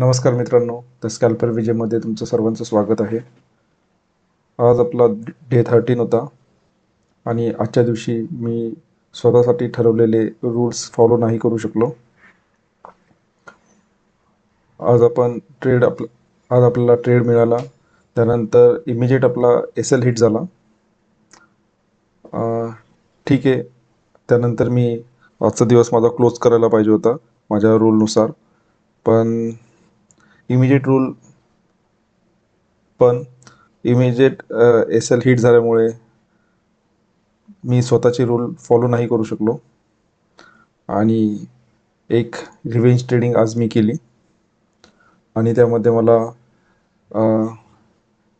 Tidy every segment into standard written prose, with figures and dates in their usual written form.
नमस्कार मित्रांनो, द स्कॅल्पर विजयमध्ये तुमचं सर्वांचं स्वागत आहे. आज आपला डे 13 होता आणि आजच्या दिवशी मी स्वतःसाठी ठरवलेले रूल्स फॉलो नाही करू शकलो. आज आपल्याला ट्रेड मिळाला. त्यानंतर इमिजिएट आपला SL हिट झाला. ठीक आहे. त्यानंतर मी आजचा दिवस माझा क्लोज करायला पाहिजे होता माझ्या रूलनुसार, पण इमिजिएट रूल पण इमिजिएट SL हिट झाल्यामुळे मी स्वतःचे रूल फॉलो नाही करू शकलो आणि एक रिव्हेंज ट्रेडिंग आज मी केली आणि त्यामध्ये मला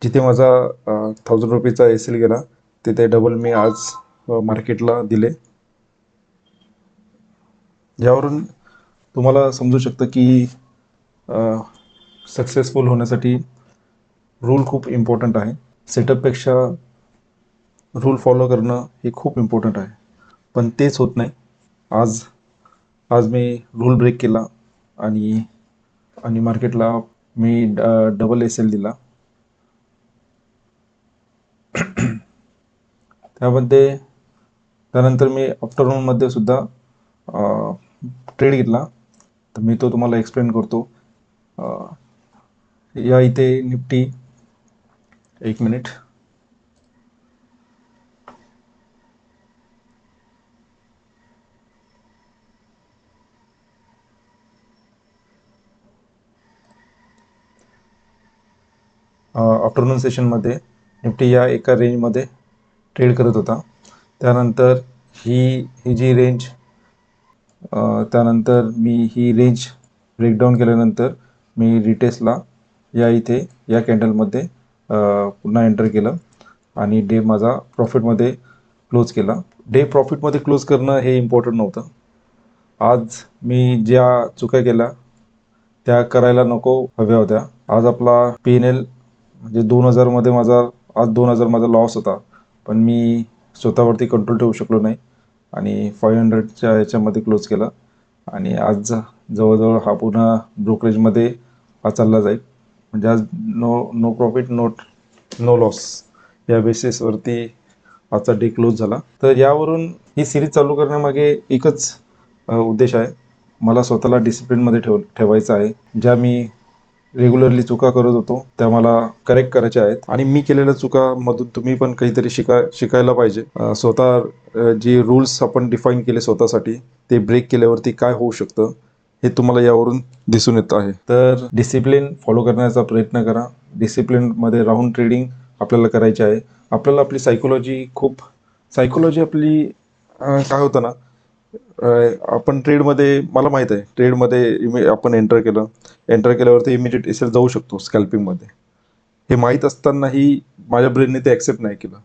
जिथे माझा 1000 रुपीचा SL गेला तिथे डबल मी आज मार्केटला दिले. यावरून तुम्हाला समजू शकतं की सक्सेसफुल होण्यासाठी रूल खूप इम्पॉर्टंट आहे. सेटअपपेक्षा रूल फॉलो करणं हे खूप इम्पॉर्टंट आहे, पण तेच होत नाही. आज मी रूल ब्रेक केला आणि मार्केटला मी डबल SL दिला. त्यानंतर मी आफ्टरनूनमध्ये सुद्धा ट्रेड घेतला, तर मी तो तुम्हाला एक्सप्लेन करतो. या इथे निफ्टी, एक मिनिट. आफ्टरनून सेशनमध्ये निफ्टी या एका रेंजमध्ये ट्रेड करत होता. त्यानंतर ही जी रेंज त्यानंतर मी ही रेंज ब्रेकडाऊन केल्यानंतर मी रिटेस्टला या कॅन्डलमध्ये पुन्हा एंटर केलं आणि डे माझा प्रॉफिटमध्ये क्लोज केला. डे प्रॉफिटमध्ये क्लोज करणं हे इम्पॉर्टंट नव्हतं. आज मी ज्या चुका केल्या त्या करायला नको हव्या होत्या. आज आपला PNL म्हणजे 2000मध्ये आज 2000 माझा लॉस होता, पण मी स्वतःवरती कंट्रोल ठेवू शकलो नाही आणि 500च्या याच्यामध्ये क्लोज केला आणि आज जवळजवळ हा पुन्हा ब्रोकरेजमध्ये हा चालला जाईल. म्हणजे आज नो प्रॉफिट नो लॉस या बेसिसवरती आजचा डे क्लोज झाला. तर यावरून ही सिरीज चालू करण्यामागे एकच उद्देश आहे. मला स्वतःला डिसिप्लिनमध्ये ठेवायचं आहे. ज्या मी रेग्युलरली चुका करत होतो त्या मला करेक्ट करायच्या आहेत आणि मी केलेल्या चुकामधून तुम्ही पण काहीतरी शिकायला पाहिजे. जी रूल्स आपण डिफाईन केले स्वतःसाठी ते ब्रेक केल्यावरती काय होऊ शकतं हे तुम्हाला यावरून दिसून येत आहे. तर डिसिप्लिन फॉलो करण्याचा प्रयत्न करा. डिसिप्लिनमध्ये राहून ट्रेडिंग आपल्याला करायची आहे. आपल्याला आपली सायकोलॉजी आपली काय होतं ना, आपण ट्रेडमध्ये, मला माहीत आहे ट्रेडमध्ये आपण एंटर केल्यावरती इमिजिएट SL जाऊ शकतो स्कॅल्पिंगमध्ये. हे माहीत असतानाही माझ्या ब्रेनने ते ॲक्सेप्ट नाही केलं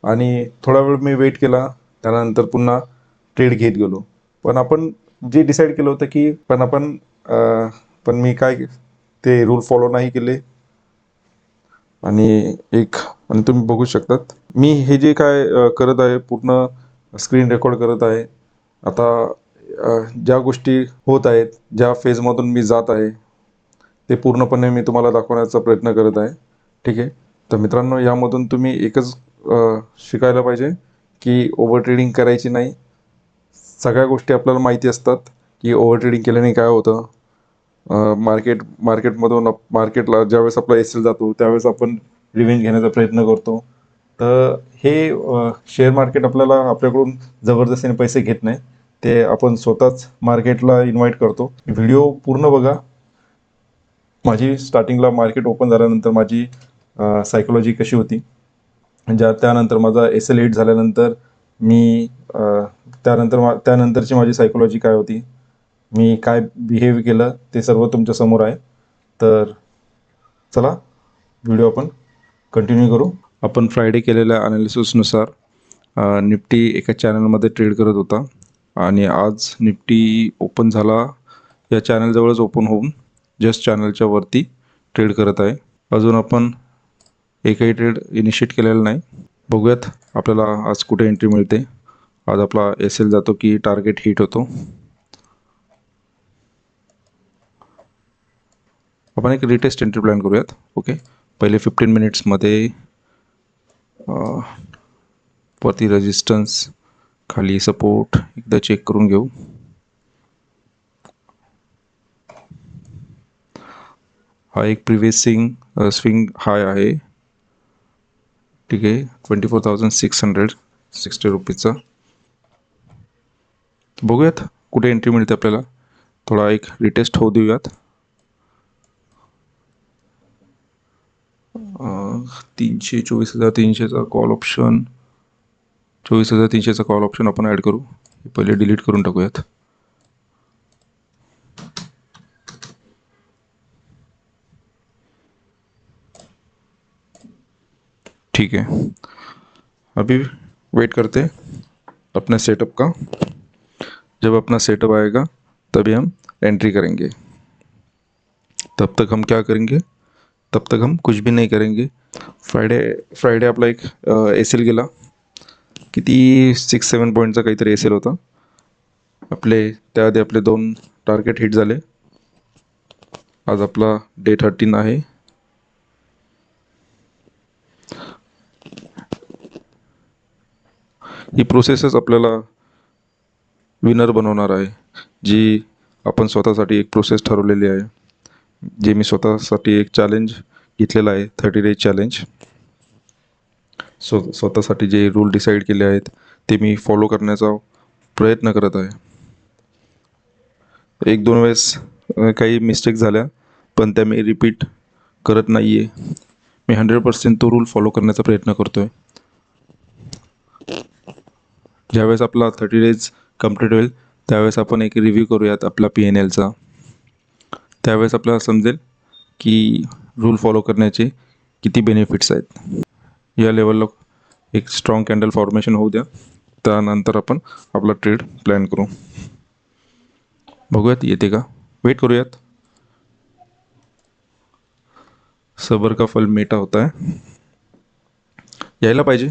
आणि थोडा वेळ मी वेट केला. त्यानंतर पुन्हा ट्रेड घेत गेलो. पण आपण जे डिसाईड केलं होतं की पण मी काय ते रूल फॉलो नाही केले आणि तुम्ही बघू शकतात मी हे जे काय करत आहे पूर्ण स्क्रीन रेकॉर्ड करत आहे. आता ज्या गोष्टी होत आहेत, ज्या फेजमधून मी जात आहे ते पूर्णपणे मी तुम्हाला दाखवण्याचा प्रयत्न करत आहे. ठीक आहे. तर मित्रांनो, यामधून तुम्ही एकच शिकायला पाहिजे की ओव्हर ट्रेडिंग करायची नाही. सगळ्या गोष्टी आपल्याला माहिती असतात की ओव्हर ट्रेडिंग केल्याने काय होतं. मार्केटला ज्यावेळेस आपला SL जातो त्यावेळेस आपण रिव्हेंज घेण्याचा प्रयत्न करतो. तर हे शेअर मार्केट आपल्याकडून जबरदस्तीने पैसे घेत नाही. ते आपण स्वतःच मार्केटला इन्व्हाइट करतो. व्हिडिओ पूर्ण बघा. माझी स्टार्टिंगला मार्केट ओपन झाल्यानंतर माझी सायकोलॉजी कशी होती, त्यानंतर माझा SL हिट झाल्यानंतर मी त्यानंतरची माझी सायकोलॉजी काय होती, मी काय बिहेव केलं ते सर्व तुमच्या समोर आहे. तर चला व्हिडिओ आपण कंटिन्यू करू. आपण फ्रायडे केलेल्या ॲनालिसिसनुसार निफ्टी एका चॅनलमध्ये ट्रेड करत होता आणि आज निफ्टी ओपन झाला या चॅनलजवळच ओपन होऊन जस्ट चॅनलच्या वरती ट्रेड करत आहे. अजून आपण एकही ट्रेड इनिशिएट केलेला नाही. बघूयात आपल्याला आज कुठे एंट्री मिळते. आज आपला SL जातो की टार्गेट हिट होतो. आपण एक रिटेस्ट एंट्री प्लॅन करूयात. ओके, पहिले 15 मिनिट्समध्ये वरती रेजिस्टन्स, खाली सपोर्ट एकदा चेक करून घेऊ. हा एक प्रिव्हियस स्विंग हाय आहे. ठीक आहे, 24,660 रुपीजचा. बघूयात कुठे एंट्री मिळते आपल्याला. थोडा एक रिटेस्ट होऊ देऊयात. 24,300चा कॉल ऑप्शन, 24,300चा कॉल ऑप्शन आपण ॲड करू. पहिले डिलीट करून टाकूयात. ठीक है, अभी वेट करते अपने सेटअप का. जब अपना सेटअप आएगा तभी हम एंट्री करेंगे. तब तक हम क्या करेंगे, तब तक हम कुछ भी नहीं करेंगे. फ्रायडे आपला एक एस एल गेला. किती 6-7 पॉईंटचा काहीतरी एस एल होता. त्याआधी आपले 2 टार्गेट हिट झाले. आज आपला डे 13 आहे. ही प्रोसेसच आपल्याला विनर बनवणार आहे, जी आपण स्वतःसाठी एक प्रोसेस ठरवलेली आहे. जे मी स्वतःसाठी एक चॅलेंज घेतलेला आहे, 30 डेज चॅलेंज. स्वतःसाठी जे रूल डिसाईड केले आहेत ते मी फॉलो करण्याचा प्रयत्न करत आहे. 1-2 वेळेस काही मिस्टेक झाल्या, पण त्या मी रिपीट करत नाही आहे. मी 100% तो रूल फॉलो करण्याचा प्रयत्न करतो आहे. ज्यावेळेस आपला 30 डेज कंप्लीट होईल त्यावेळेस आपण एक रिव्ह्यू करूयात आपला PNLचा. त्यावेळेस आपल्याला समजेल की रूल फॉलो करण्याचे किती बेनिफिट्स आहेत. या लेवलला एक स्ट्रॉंग कॅन्डल फॉर्मेशन होऊ द्या, त्यानंतर आपण आपला ट्रेड प्लॅन करू. बघूयात येते का, वेट करूयात. सबर का फल मीठा होता है. यायला पाहिजे,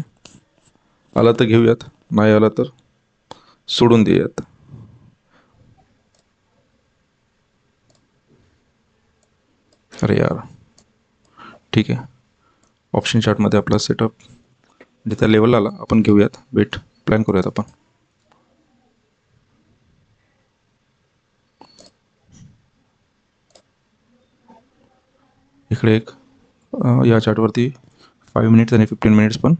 आला तर घेऊयात, नाही आला तर सोडून देऊयात. अरे यार, ठीक आहे. ऑप्शन चार्टमध्ये आपला सेटअप म्हणजे त्या लेवलला आला, आपण घेऊयात, वेट प्लॅन करूयात आपण. इकडे एक या चार्टवरती 5 मिनिट्स आणि 15 मिनिट्स पण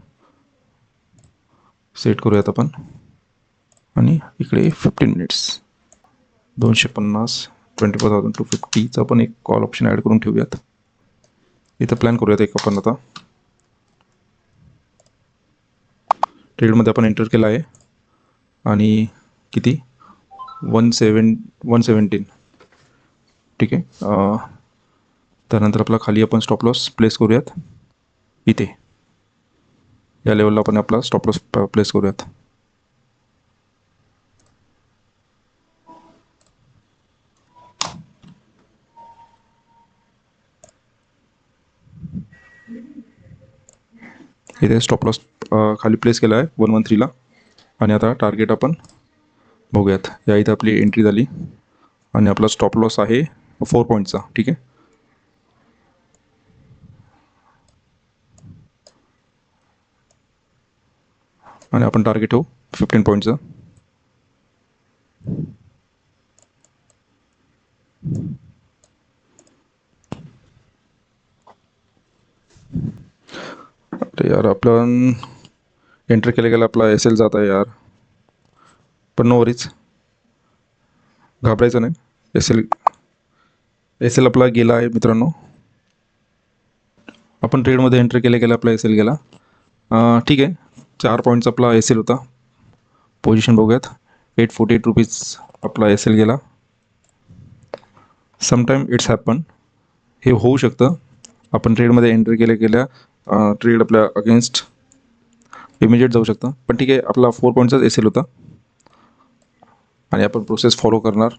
सेट करूयात आपण. आणि इकडे 15 मिनिट्स 250, 24,250चा पण एक कॉल ऑप्शन ॲड करून ठेवूयात. इथं प्लॅन करूयात एक आपण आता. ट्रेडमध्ये आपण एंटर केला आहे आणि किती 117. ठीक आहे. त्यानंतर आपला खाली आपण स्टॉप लॉस प्लेस करूयात. इथे या लेवलला आपण आपला स्टॉप लॉस प्लेस करूयात. इथे स्टॉप लॉस खाली प्लेस केला आहे 113ला. आणि आता टार्गेट आपण बघूयात. या इथे आपली एंट्री झाली आणि आपला स्टॉप लॉस आहे 4 पॉईंटचा. ठीक आहे. आणि आपण टार्गेट ठेवू 15 पॉईंटचं. अरे यार, आपण एंटर केल्या आपला SL जात आहे यार. पण नो वरीज, घाबरायचं नाही. एस एल आपला गेला आहे मित्रांनो. आपण ट्रेडमध्ये एंटर केल्या आपला SL गेला. ठीक आहे, 4 पॉईंटचा आपला SL होता. पोझिशन बघूयात. 848 रुपीज आपला SL गेला. समटाईम इट्स हॅपन, हे होऊ शकतं. आपण ट्रेडमध्ये एंटर केल्या ट्रेड आपल्या अगेन्स्ट इमिजिएट जाऊ शकतं. पण ठीक आहे, आपला 4 पॉईंटचाच SL होता आणि आपण प्रोसेस फॉलो करणार.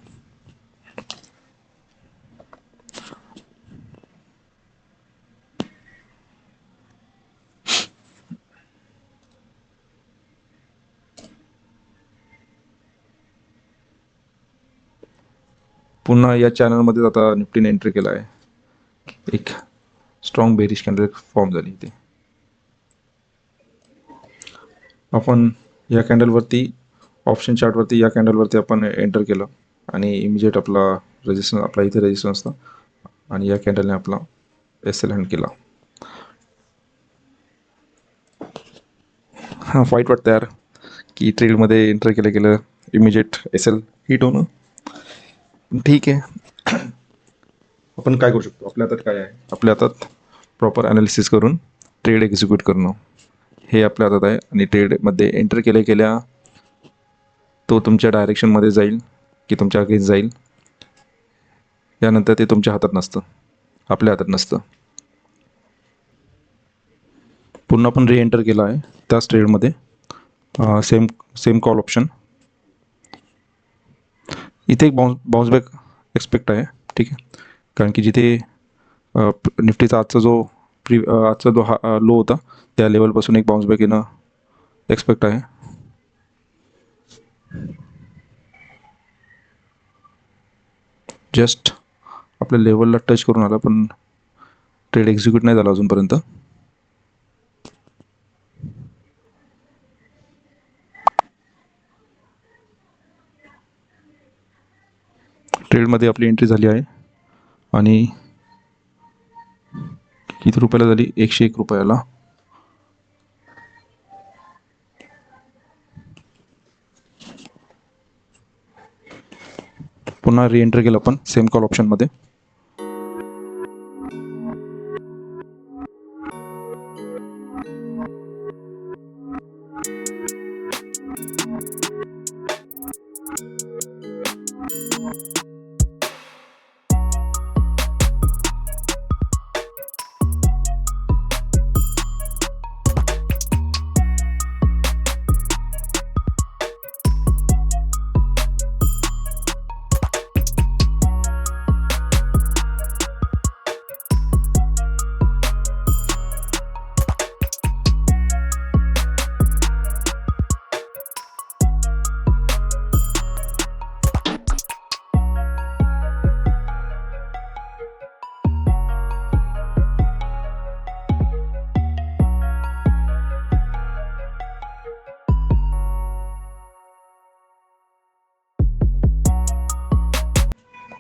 पुन्हा या चॅनलमध्ये आता निफ्टीने एंट्री केला आहे. एक स्ट्रॉंग बेरिश कॅन्डल फॉर्म झाली इथे. आपण या कॅन्डलवरती ऑप्शन चार्टवरती या कॅन्डलवरती आपण एंटर केलं आणि इमिजिएट आपला रेजिस्टन्स, आपला इथे रेजिस्टन्स असतं आणि या कॅन्डलने आपला एस एल हँड केला. हां, वाईट वाटतं यार की ट्रेडमध्ये एंटर केलं इमिजिएट एस एल हिट होणं. ठीक आहे, आपण काय करू शकतो, आपल्या हातात काय आहे? आपल्या हातात प्रॉपर ॲनालिसिस करून ट्रेड एक्झिक्यूट करणं हे आपल्या हातात आहे. आणि ट्रेडमध्ये एंटर केल्या तो तुमच्या डायरेक्शनमध्ये जाईल की तुमच्या अगेन्स्ट जाईल, यानंतर ते तुमच्या हातात नसतं, आपल्या हातात नसतं. पुन्हा आपण री एंटर केला आहे त्याच ट्रेडमध्ये, सेम कॉल ऑप्शन. इथे एक बाउन्स बॅक एक्सपेक्ट आहे, ठीक आहे, कारण की जिथे निफ्टीचा आजचा जो लो होता त्या लेवलपासून एक बाउन्स बॅक येणं एक्सपेक्ट आहे. जस्ट आपल्या लेवलला टच करून आला पण ट्रेड एक्झिक्यूट नाही झाला अजूनपर्यंत. ट्रेडमध्ये आपली एंट्री झाली आहे आणि किती रुपयाला झाली? 101 रुपयाला. पुन्हा री एंटर केलं आपण सेम कॉल ऑप्शनमध्ये.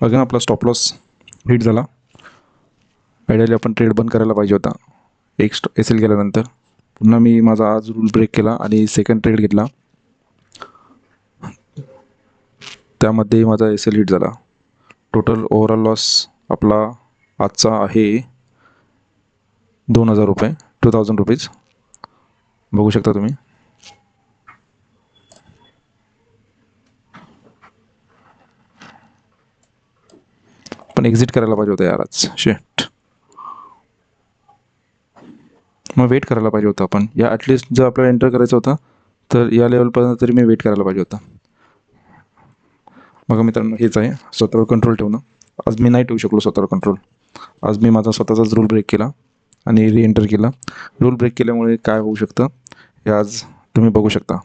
अगेन आपला स्टॉप लॉस हिट झाला. आयडियली आपण ट्रेड बंद करायला पाहिजे होता एक एस एल गेल्यानंतर. पुन्हा मी माझा आज रूल ब्रेक केला आणि सेकंड ट्रेड घेतला, त्यामध्ये माझा एस एल हिट झाला. टोटल ओव्हरऑल लॉस आपला आजचा आहे 2000 रुपये, 2000 रुपीज. बघू शकता तुम्ही. पण एक्झिट करायला पाहिजे होतं यार आज, शेट. मग वेट करायला पाहिजे होतं आपण, या ॲटलिस्ट जर आपल्याला एंटर करायचं होतं तर या लेवलपर्यंत तरी मी वेट करायला पाहिजे होता. मग मित्रांनो हेच आहे स्वतःवर कंट्रोल ठेवणं. आज मी नाही ठेवू शकलो स्वतःवर कंट्रोल. आज मी माझा स्वतःचाच रूल ब्रेक केला आणि री एंटर केला. रूल ब्रेक केल्यामुळे काय होऊ शकतं हे आज तुम्ही बघू शकता.